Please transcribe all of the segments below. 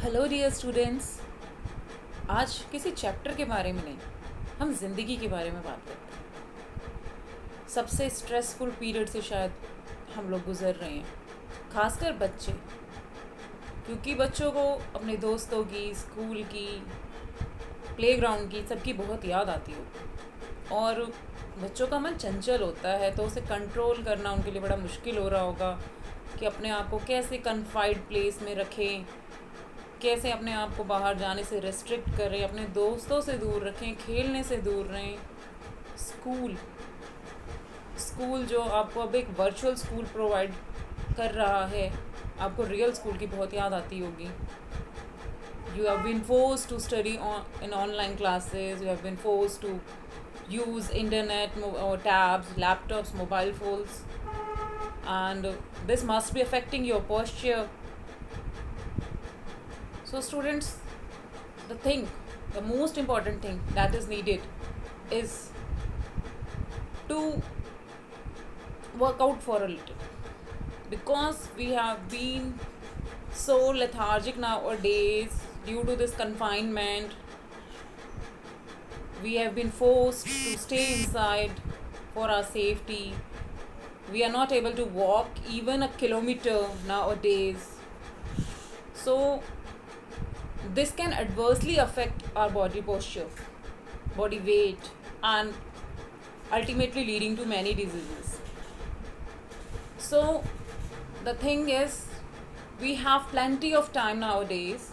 Hello dear students. आज किसी chapter के बारे में नहीं, हम ज़िंदगी के बारे में बात करते हैं। सबसे स्ट्रेसफुल पीरियड से शायद हम लोग गुज़र रहे हैं, खासकर बच्चे, क्योंकि बच्चों को अपने दोस्तों की, स्कूल की, प्लेग्राउंड की, सबकी बहुत याद आती हो। और बच्चों का मन चंचल होता है, तो उसे कंट्रोल करना उनके लिए बड़ा मुश्किल हो रहा होगा कि अपने आप को कैसे कन्फाइड प्लेस में रखें, कैसे अपने आप को बाहर जाने से रेस्ट्रिक्ट करें, अपने दोस्तों से दूर रखें, खेलने से दूर रहें। स्कूल स्कूल जो आपको अब एक वर्चुअल स्कूल प्रोवाइड कर रहा है, आपको रियल स्कूल की बहुत याद आती होगी। You have been force to study in online classes, you have been force to use internet or tabs, laptops, mobile phones, and this must be affecting your posture. So students, the most important thing that is needed is to work out for a little, because we have been so lethargic nowadays due to this confinement. We have been forced to stay inside for our safety. We are not able to walk even a kilometer nowadays. So this can adversely affect our body posture, body weight, and ultimately leading to many diseases. So the thing is, we have plenty of time nowadays,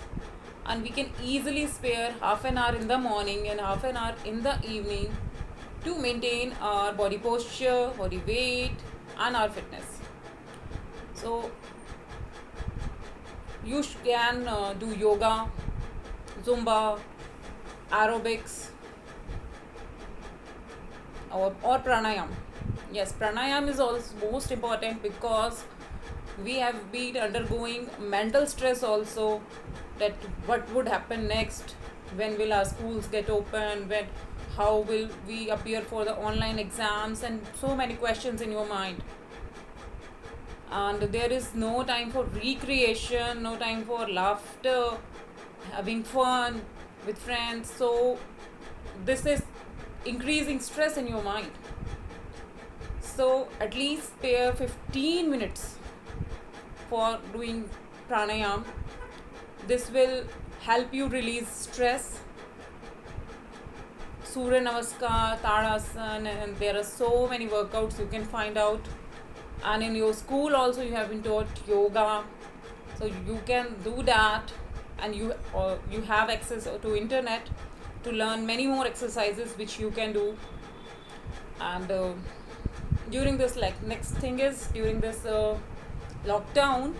and we can easily spare half an hour in the morning and half an hour in the evening to maintain our body posture, body weight, and our fitness. So you can do yoga, zumba, aerobics, or pranayam. Yes, pranayam is also most important, because we have been undergoing mental stress also, that what would happen next, when will our schools get open, how will we appear for the online exams, and so many questions in your mind. And there is no time for recreation, no time for laughter, having fun with friends. So this is increasing stress in your mind. So at least spare 15 minutes for doing pranayam. This will help you release stress. Surya Namaskar, Tadasana, and there are so many workouts you can find out. And in your school also you have been taught yoga, so you can do that, and you have access to internet to learn many more exercises which you can do. And during this, next thing is, during this lockdown,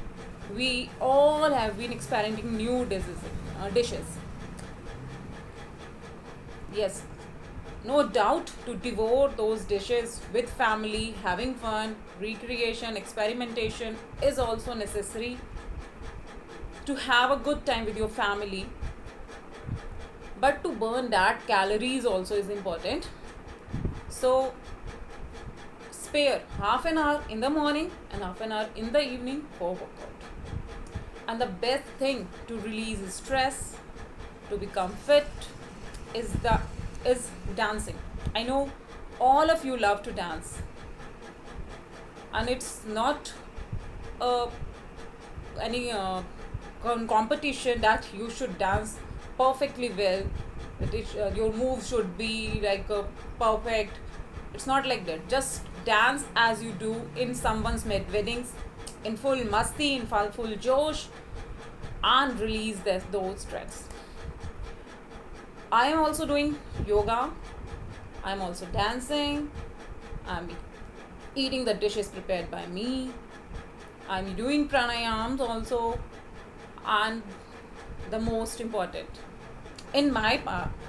we all have been experimenting new dishes. Yes, no doubt, to devour those dishes with family, having fun, recreation, experimentation is also necessary. To have a good time with your family, but to burn that calories also is important. So spare half an hour in the morning and half an hour in the evening for workout. And the best thing to release stress, to become fit, is dancing. I know all of you love to dance, and it's not any competition that you should dance perfectly well, that your moves should be perfect. It's not like that. Just dance as you do in someone's weddings, in full masti, in full josh, and release those stress. I am also doing yoga, I am also dancing, I am eating the dishes prepared by me, I am doing pranayams also. And the most important, in my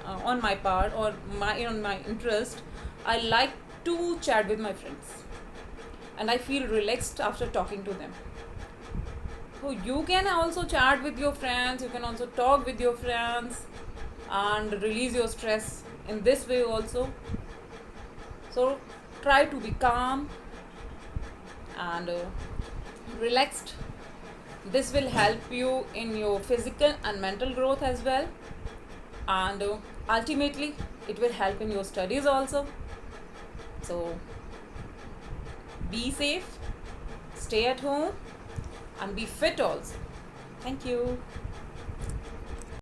on my part, or on my interest, I like to chat with my friends, and I feel relaxed after talking to them. So you can also chat with your friends, you can also talk with your friends and release your stress in this way also. So try to be calm and relaxed This will help you in your physical and mental growth as well, and ultimately it will help in your studies also. So be safe, stay at home, and be fit also. Thank you.